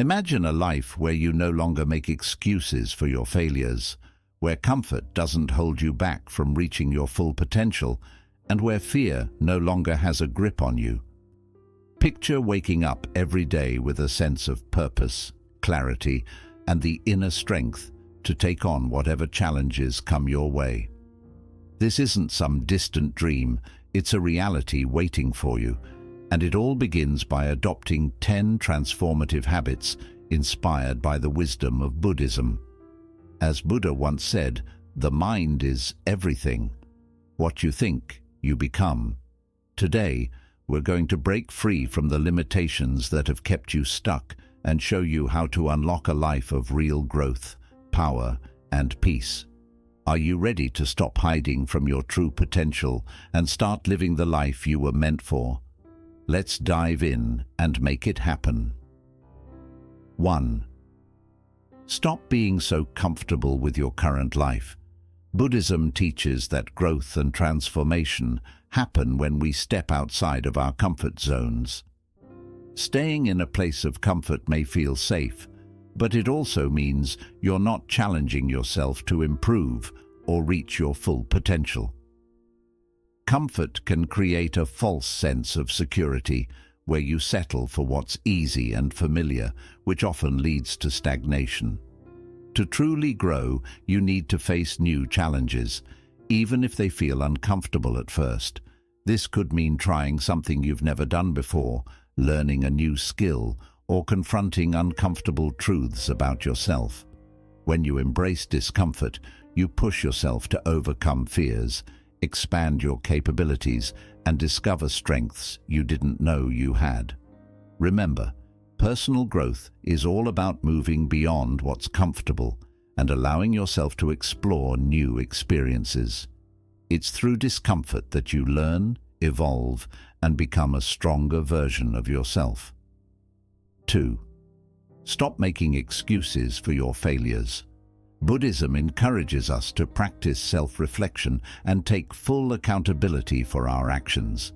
Imagine a life where you no longer make excuses for your failures, where comfort doesn't hold you back from reaching your full potential, and where fear no longer has a grip on you. Picture waking up every day with a sense of purpose, clarity, and the inner strength to take on whatever challenges come your way. This isn't some distant dream, it's a reality waiting for you, and it all begins by adopting 10 transformative habits inspired by the wisdom of Buddhism. As Buddha once said, the mind is everything. What you think, you become. Today, we're going to break free from the limitations that have kept you stuck and show you how to unlock a life of real growth, power, and peace. Are you ready to stop hiding from your true potential and start living the life you were meant for? Let's dive in and make it happen. 1. Stop being so comfortable with your current life. Buddhism teaches that growth and transformation happen when we step outside of our comfort zones. Staying in a place of comfort may feel safe, but it also means you're not challenging yourself to improve or reach your full potential. Comfort can create a false sense of security where you settle for what's easy and familiar, which often leads to stagnation. To truly grow, you need to face new challenges, even if they feel uncomfortable at first. This could mean trying something you've never done before, learning a new skill, or confronting uncomfortable truths about yourself. When you embrace discomfort, you push yourself to overcome fears, expand your capabilities, and discover strengths you didn't know you had. Remember, personal growth is all about moving beyond what's comfortable and allowing yourself to explore new experiences. It's through discomfort that you learn, evolve, and become a stronger version of yourself. 2. Stop making excuses for your failures. Buddhism encourages us to practice self-reflection and take full accountability for our actions.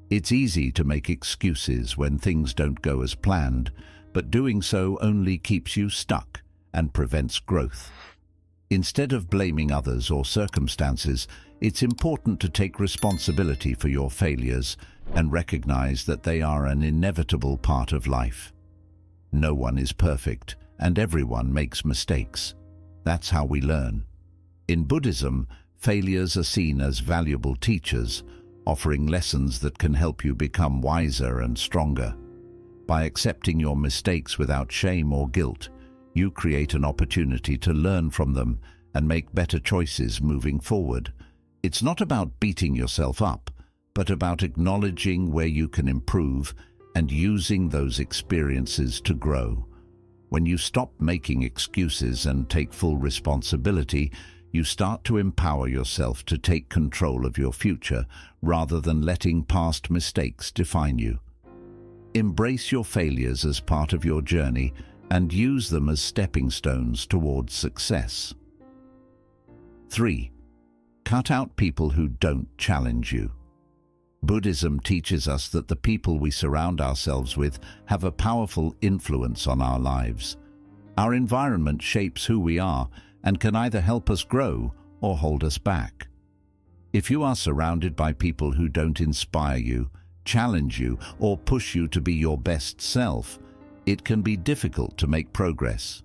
It's easy to make excuses when things don't go as planned, but doing so only keeps you stuck and prevents growth. Instead of blaming others or circumstances, it's important to take responsibility for your failures and recognize that they are an inevitable part of life. No one is perfect, and everyone makes mistakes. That's how we learn. In Buddhism, failures are seen as valuable teachers, offering lessons that can help you become wiser and stronger. By accepting your mistakes without shame or guilt, you create an opportunity to learn from them and make better choices moving forward. It's not about beating yourself up, but about acknowledging where you can improve and using those experiences to grow. When you stop making excuses and take full responsibility, you start to empower yourself to take control of your future rather than letting past mistakes define you. Embrace your failures as part of your journey and use them as stepping stones towards success. 3. Cut out people who don't challenge you. Buddhism teaches us that the people we surround ourselves with have a powerful influence on our lives. Our environment shapes who we are and can either help us grow or hold us back. If you are surrounded by people who don't inspire you, challenge you, or push you to be your best self, it can be difficult to make progress.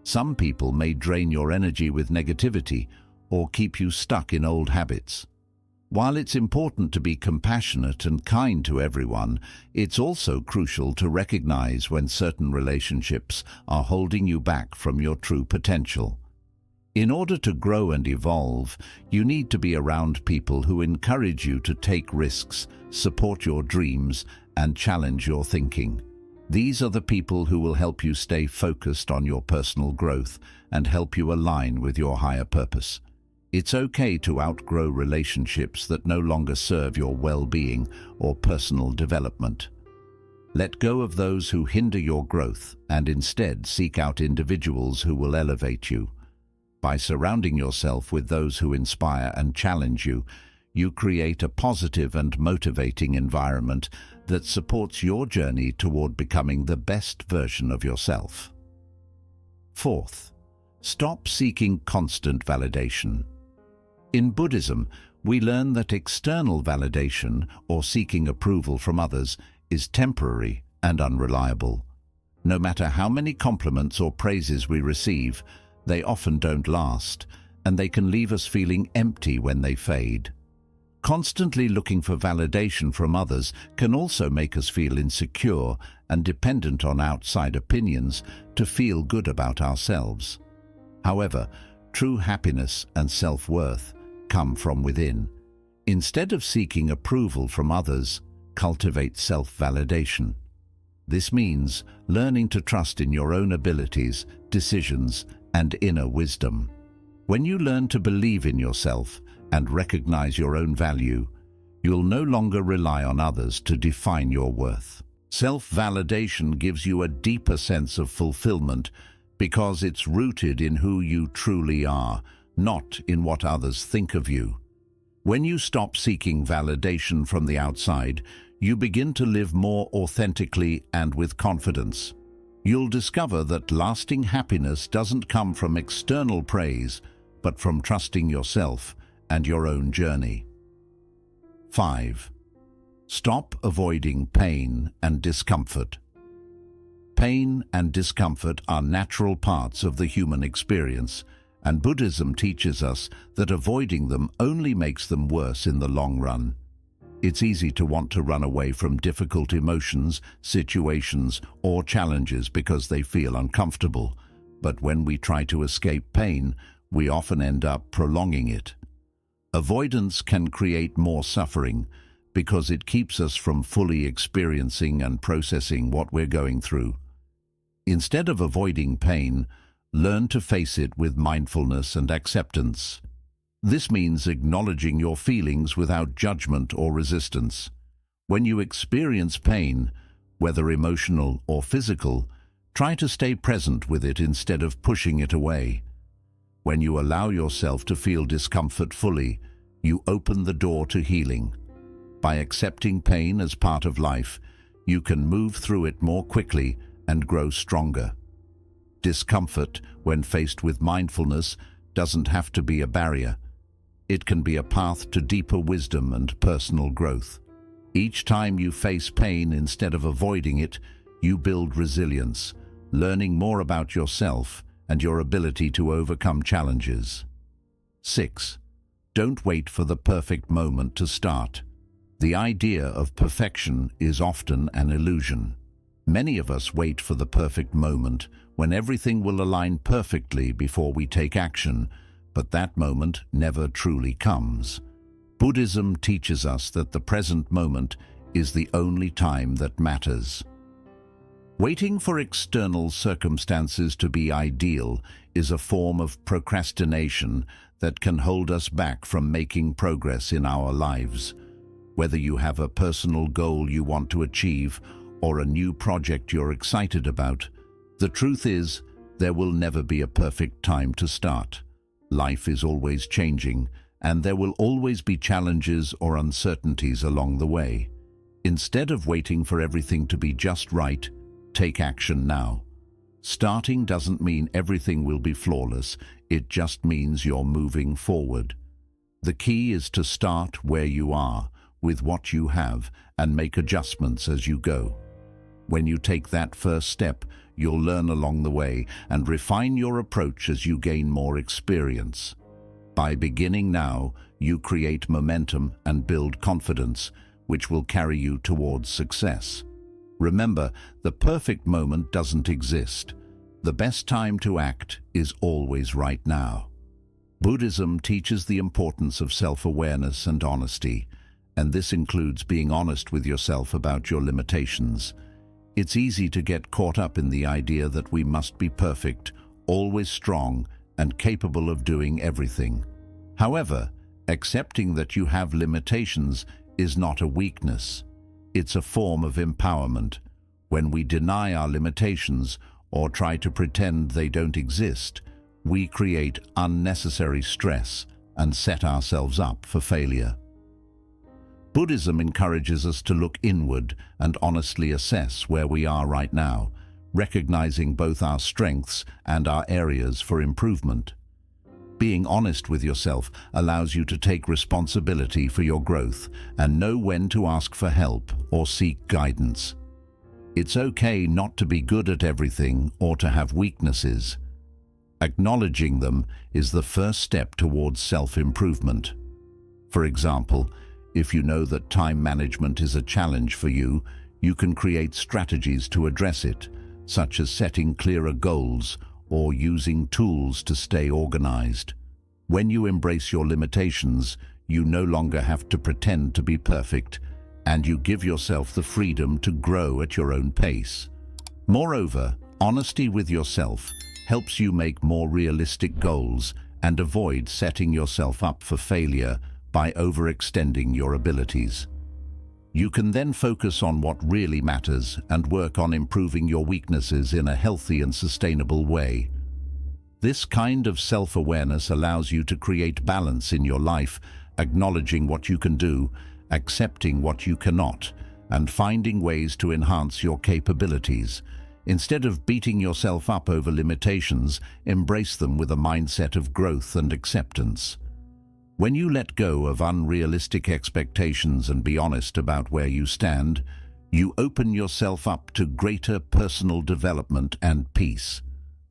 Some people may drain your energy with negativity or keep you stuck in old habits. While it's important to be compassionate and kind to everyone, it's also crucial to recognize when certain relationships are holding you back from your true potential. In order to grow and evolve, you need to be around people who encourage you to take risks, support your dreams, and challenge your thinking. These are the people who will help you stay focused on your personal growth and help you align with your higher purpose. It's okay to outgrow relationships that no longer serve your well-being or personal development. Let go of those who hinder your growth and instead seek out individuals who will elevate you. By surrounding yourself with those who inspire and challenge you, you create a positive and motivating environment that supports your journey toward becoming the best version of yourself. Fourth, stop seeking constant validation. In Buddhism, we learn that external validation, or seeking approval from others, is temporary and unreliable. No matter how many compliments or praises we receive, they often don't last, and they can leave us feeling empty when they fade. Constantly looking for validation from others can also make us feel insecure and dependent on outside opinions to feel good about ourselves. However, true happiness and self-worth come from within. Instead of seeking approval from others, cultivate self-validation. This means learning to trust in your own abilities, decisions, and inner wisdom. When you learn to believe in yourself and recognize your own value, you'll no longer rely on others to define your worth. Self-validation gives you a deeper sense of fulfillment because it's rooted in who you truly are, not in what others think of you. When you stop seeking validation from the outside, you begin to live more authentically and with confidence. You'll discover that lasting happiness doesn't come from external praise, but from trusting yourself and your own journey. 5. Stop avoiding pain and discomfort. Pain and discomfort are natural parts of the human experience, and Buddhism teaches us that avoiding them only makes them worse in the long run. It's easy to want to run away from difficult emotions, situations, or challenges because they feel uncomfortable. But when we try to escape pain, we often end up prolonging it. Avoidance can create more suffering because it keeps us from fully experiencing and processing what we're going through. Instead of avoiding pain, learn to face it with mindfulness and acceptance. This means acknowledging your feelings without judgment or resistance. When you experience pain, whether emotional or physical, try to stay present with it instead of pushing it away. When you allow yourself to feel discomfort fully, you open the door to healing. By accepting pain as part of life, you can move through it more quickly and grow stronger. Discomfort, when faced with mindfulness, doesn't have to be a barrier. It can be a path to deeper wisdom and personal growth. Each time you face pain instead of avoiding it, you build resilience, learning more about yourself and your ability to overcome challenges. 6. Don't wait for the perfect moment to start. The idea of perfection is often an illusion. Many of us wait for the perfect moment when everything will align perfectly before we take action, but that moment never truly comes. Buddhism teaches us that the present moment is the only time that matters. Waiting for external circumstances to be ideal is a form of procrastination that can hold us back from making progress in our lives. Whether you have a personal goal you want to achieve or a new project you're excited about, the truth is, there will never be a perfect time to start. Life is always changing, and there will always be challenges or uncertainties along the way. Instead of waiting for everything to be just right, take action now. Starting doesn't mean everything will be flawless, it just means you're moving forward. The key is to start where you are, with what you have, and make adjustments as you go. When you take that first step, you'll learn along the way and refine your approach as you gain more experience. By beginning now, you create momentum and build confidence, which will carry you towards success. Remember, the perfect moment doesn't exist. The best time to act is always right now. Buddhism teaches the importance of self-awareness and honesty, and this includes being honest with yourself about your limitations. It's easy to get caught up in the idea that we must be perfect, always strong, and capable of doing everything. However, accepting that you have limitations is not a weakness. It's a form of empowerment. When we deny our limitations or try to pretend they don't exist, we create unnecessary stress and set ourselves up for failure. Buddhism encourages us to look inward and honestly assess where we are right now, recognizing both our strengths and our areas for improvement. Being honest with yourself allows you to take responsibility for your growth and know when to ask for help or seek guidance. It's okay not to be good at everything or to have weaknesses. Acknowledging them is the first step towards self-improvement. For example, if you know that time management is a challenge for you, you can create strategies to address it, such as setting clearer goals or using tools to stay organized. When you embrace your limitations, you no longer have to pretend to be perfect, and you give yourself the freedom to grow at your own pace. Moreover, honesty with yourself helps you make more realistic goals and avoid setting yourself up for failure by overextending your abilities. You can then focus on what really matters and work on improving your weaknesses in a healthy and sustainable way. This kind of self-awareness allows you to create balance in your life, acknowledging what you can do, accepting what you cannot, and finding ways to enhance your capabilities. Instead of beating yourself up over limitations, embrace them with a mindset of growth and acceptance. When you let go of unrealistic expectations and be honest about where you stand, you open yourself up to greater personal development and peace.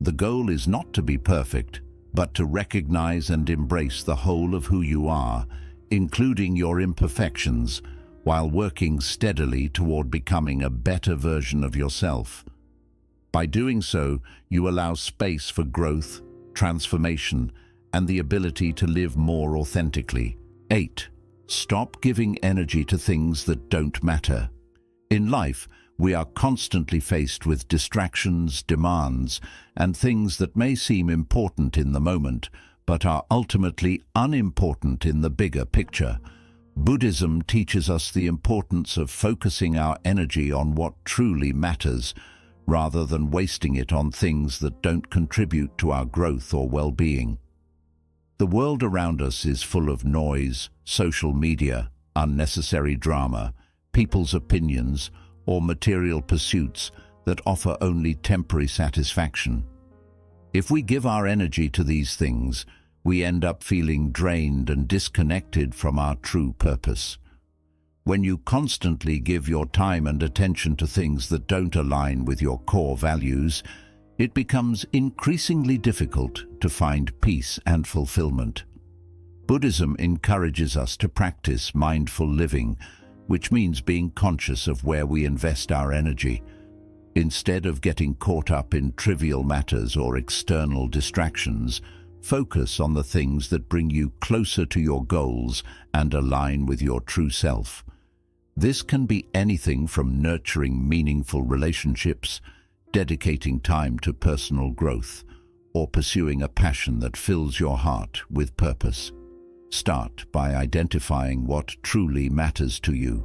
The goal is not to be perfect, but to recognize and embrace the whole of who you are, including your imperfections, while working steadily toward becoming a better version of yourself. By doing so, you allow space for growth, transformation, and the ability to live more authentically. 8. Stop giving energy to things that don't matter. In life, we are constantly faced with distractions, demands, and things that may seem important in the moment, but are ultimately unimportant in the bigger picture. Buddhism teaches us the importance of focusing our energy on what truly matters, rather than wasting it on things that don't contribute to our growth or well-being. The world around us is full of noise, social media, unnecessary drama, people's opinions, or material pursuits that offer only temporary satisfaction. If we give our energy to these things, we end up feeling drained and disconnected from our true purpose. When you constantly give your time and attention to things that don't align with your core values, it becomes increasingly difficult to find peace and fulfillment. Buddhism encourages us to practice mindful living, which means being conscious of where we invest our energy. Instead of getting caught up in trivial matters or external distractions, focus on the things that bring you closer to your goals and align with your true self. This can be anything from nurturing meaningful relationships, dedicating time to personal growth, or pursuing a passion that fills your heart with purpose. Start by identifying what truly matters to you.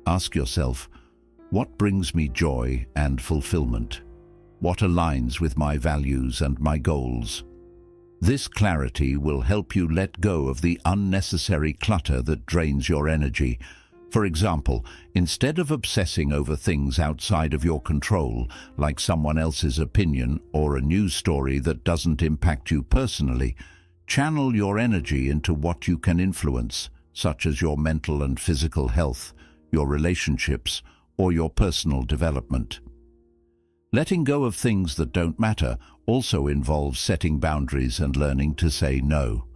Ask yourself, what brings me joy and fulfillment? What aligns with my values and my goals? This clarity will help you let go of the unnecessary clutter that drains your energy. For example, instead of obsessing over things outside of your control, like someone else's opinion or a news story that doesn't impact you personally, channel your energy into what you can influence, such as your mental and physical health, your relationships, or your personal development. Letting go of things that don't matter also involves setting boundaries and learning to say no.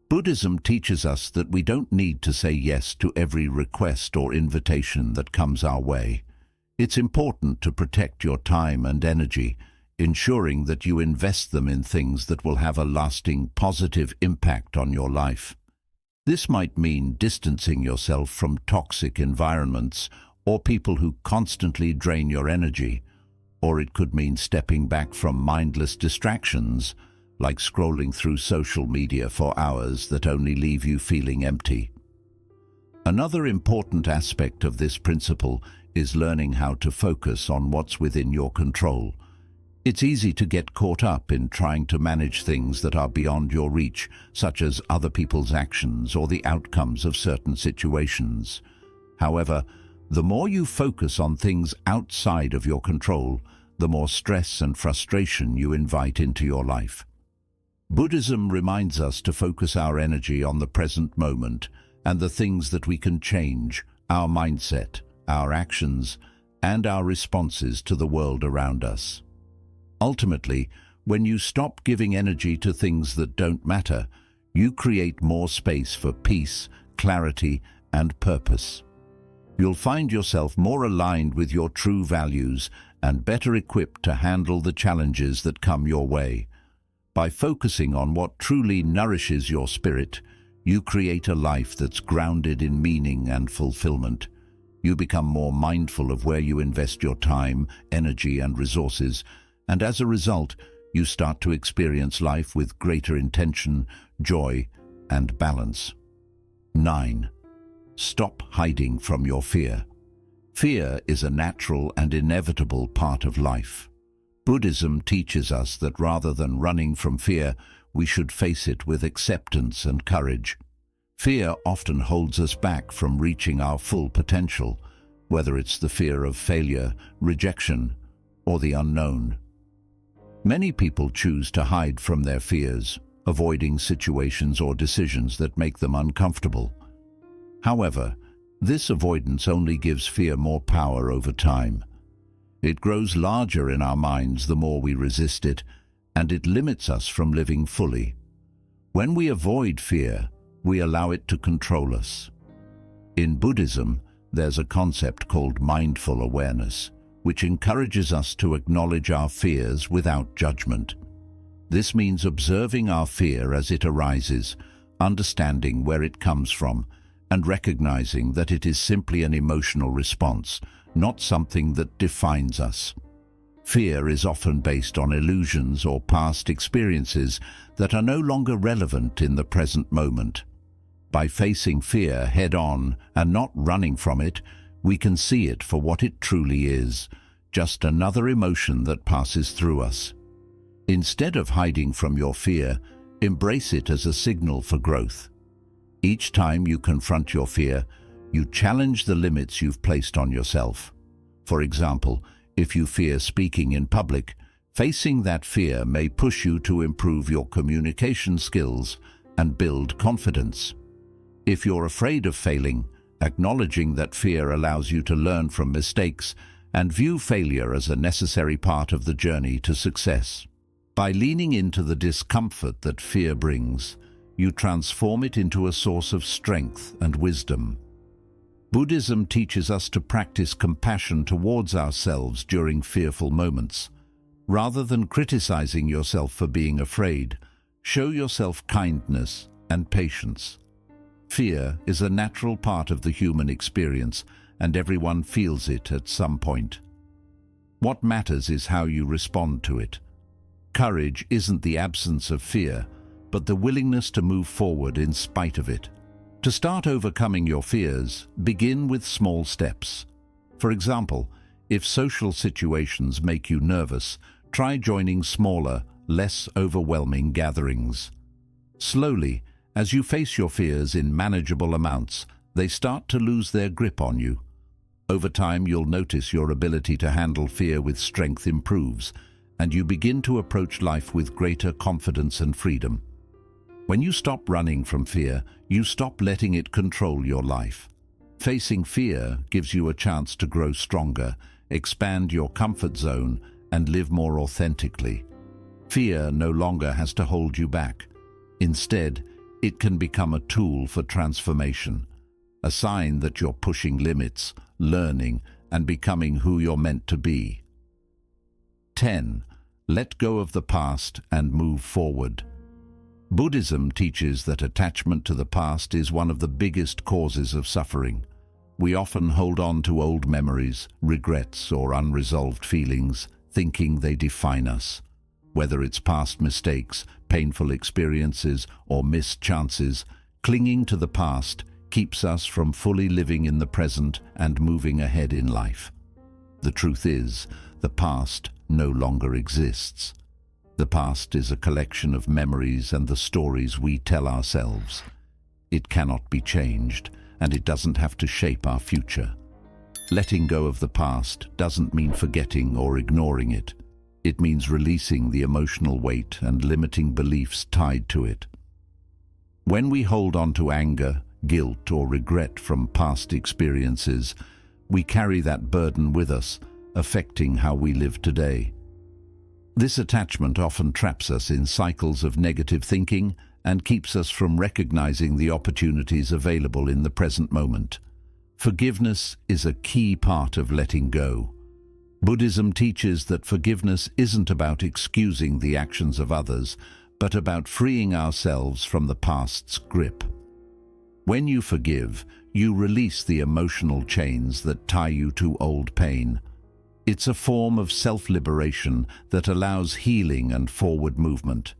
Buddhism teaches us that we don't need to say yes to every request or invitation that comes our way. It's important to protect your time and energy, ensuring that you invest them in things that will have a lasting positive impact on your life. This might mean distancing yourself from toxic environments or people who constantly drain your energy, or it could mean stepping back from mindless distractions, like scrolling through social media for hours that only leave you feeling empty. Another important aspect of this principle is learning how to focus on what's within your control. It's easy to get caught up in trying to manage things that are beyond your reach, such as other people's actions or the outcomes of certain situations. However, the more you focus on things outside of your control, the more stress and frustration you invite into your life. Buddhism reminds us to focus our energy on the present moment and the things that we can change, our mindset, our actions, and our responses to the world around us. Ultimately, when you stop giving energy to things that don't matter, you create more space for peace, clarity, and purpose. You'll find yourself more aligned with your true values and better equipped to handle the challenges that come your way. By focusing on what truly nourishes your spirit, you create a life that's grounded in meaning and fulfillment. You become more mindful of where you invest your time, energy, and resources, and as a result, you start to experience life with greater intention, joy, and balance. 9. Stop hiding from your fear. Fear is a natural and inevitable part of life. Buddhism teaches us that rather than running from fear, we should face it with acceptance and courage. Fear often holds us back from reaching our full potential, whether it's the fear of failure, rejection, or the unknown. Many people choose to hide from their fears, avoiding situations or decisions that make them uncomfortable. However, this avoidance only gives fear more power over time. It grows larger in our minds the more we resist it, and it limits us from living fully. When we avoid fear, we allow it to control us. In Buddhism, there's a concept called mindful awareness, which encourages us to acknowledge our fears without judgment. This means observing our fear as it arises, understanding where it comes from, and recognizing that it is simply an emotional response, not something that defines us. Fear is often based on illusions or past experiences that are no longer relevant in the present moment. By facing fear head-on and not running from it, we can see it for what it truly is, just another emotion that passes through us. Instead of hiding from your fear, embrace it as a signal for growth. Each time you confront your fear, you challenge the limits you've placed on yourself. For example, if you fear speaking in public, facing that fear may push you to improve your communication skills and build confidence. If you're afraid of failing, acknowledging that fear allows you to learn from mistakes and view failure as a necessary part of the journey to success. By leaning into the discomfort that fear brings, you transform it into a source of strength and wisdom. Buddhism teaches us to practice compassion towards ourselves during fearful moments. Rather than criticizing yourself for being afraid, show yourself kindness and patience. Fear is a natural part of the human experience, and everyone feels it at some point. What matters is how you respond to it. Courage isn't the absence of fear, but the willingness to move forward in spite of it. To start overcoming your fears, begin with small steps. For example, if social situations make you nervous, try joining smaller, less overwhelming gatherings. Slowly, as you face your fears in manageable amounts, they start to lose their grip on you. Over time, you'll notice your ability to handle fear with strength improves, and you begin to approach life with greater confidence and freedom. When you stop running from fear, you stop letting it control your life. Facing fear gives you a chance to grow stronger, expand your comfort zone, and live more authentically. Fear no longer has to hold you back. Instead, it can become a tool for transformation, a sign that you're pushing limits, learning, and becoming who you're meant to be. 10. Let go of the past and move forward. Buddhism teaches that attachment to the past is one of the biggest causes of suffering. We often hold on to old memories, regrets, or unresolved feelings, thinking they define us. Whether it's past mistakes, painful experiences, or missed chances, clinging to the past keeps us from fully living in the present and moving ahead in life. The truth is, the past no longer exists. The past is a collection of memories and the stories we tell ourselves. It cannot be changed, and it doesn't have to shape our future. Letting go of the past doesn't mean forgetting or ignoring it. It means releasing the emotional weight and limiting beliefs tied to it. When we hold on to anger, guilt, or regret from past experiences, we carry that burden with us, affecting how we live today. This attachment often traps us in cycles of negative thinking and keeps us from recognizing the opportunities available in the present moment. Forgiveness is a key part of letting go. Buddhism teaches that forgiveness isn't about excusing the actions of others, but about freeing ourselves from the past's grip. When you forgive, you release the emotional chains that tie you to old pain. It's a form of self-liberation that allows healing and forward movement.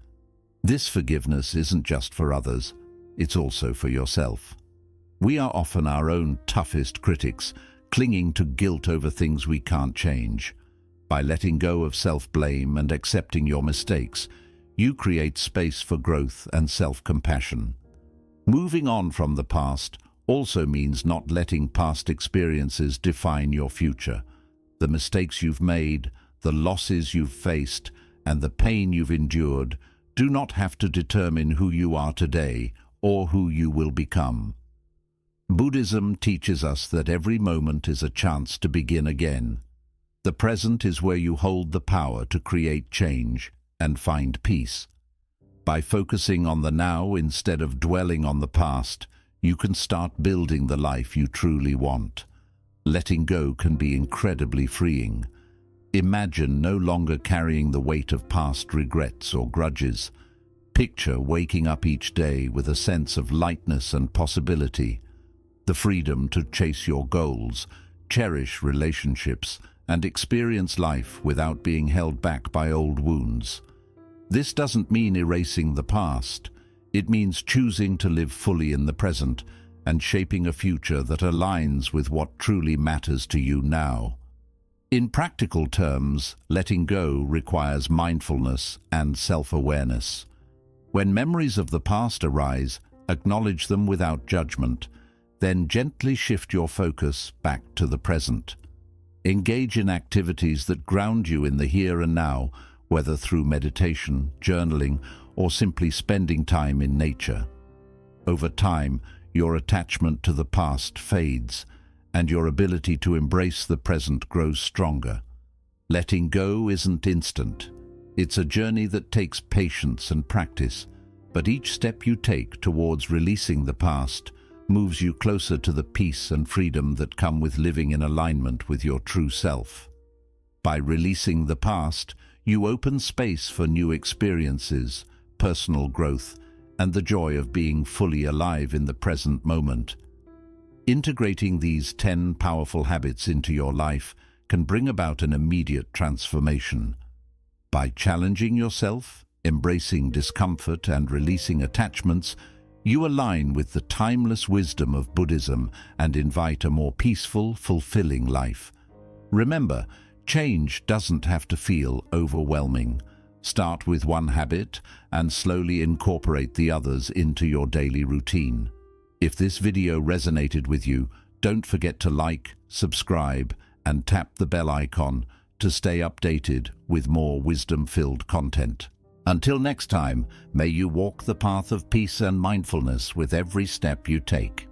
This forgiveness isn't just for others, it's also for yourself. We are often our own toughest critics, clinging to guilt over things we can't change. By letting go of self-blame and accepting your mistakes, you create space for growth and self-compassion. Moving on from the past also means not letting past experiences define your future. The mistakes you've made, the losses you've faced, and the pain you've endured do not have to determine who you are today or who you will become. Buddhism teaches us that every moment is a chance to begin again. The present is where you hold the power to create change and find peace. By focusing on the now instead of dwelling on the past, you can start building the life you truly want. Letting go can be incredibly freeing. Imagine no longer carrying the weight of past regrets or grudges. Picture waking up each day with a sense of lightness and possibility. The freedom to chase your goals, cherish relationships, and experience life without being held back by old wounds. This doesn't mean erasing the past. It means choosing to live fully in the present and shaping a future that aligns with what truly matters to you now. In practical terms, letting go requires mindfulness and self-awareness. When memories of the past arise, acknowledge them without judgment. Then gently shift your focus back to the present. Engage in activities that ground you in the here and now, whether through meditation, journaling, or simply spending time in nature. Over time, your attachment to the past fades, and your ability to embrace the present grows stronger. Letting go isn't instant. It's a journey that takes patience and practice, but each step you take towards releasing the past moves you closer to the peace and freedom that come with living in alignment with your true self. By releasing the past, you open space for new experiences, personal growth, and the joy of being fully alive in the present moment. Integrating these 10 powerful habits into your life can bring about an immediate transformation. By challenging yourself, embracing discomfort, and releasing attachments, you align with the timeless wisdom of Buddhism and invite a more peaceful, fulfilling life. Remember, change doesn't have to feel overwhelming. Start with one habit and slowly incorporate the others into your daily routine. If this video resonated with you, don't forget to like, subscribe, and tap the bell icon to stay updated with more wisdom-filled content. Until next time, may you walk the path of peace and mindfulness with every step you take.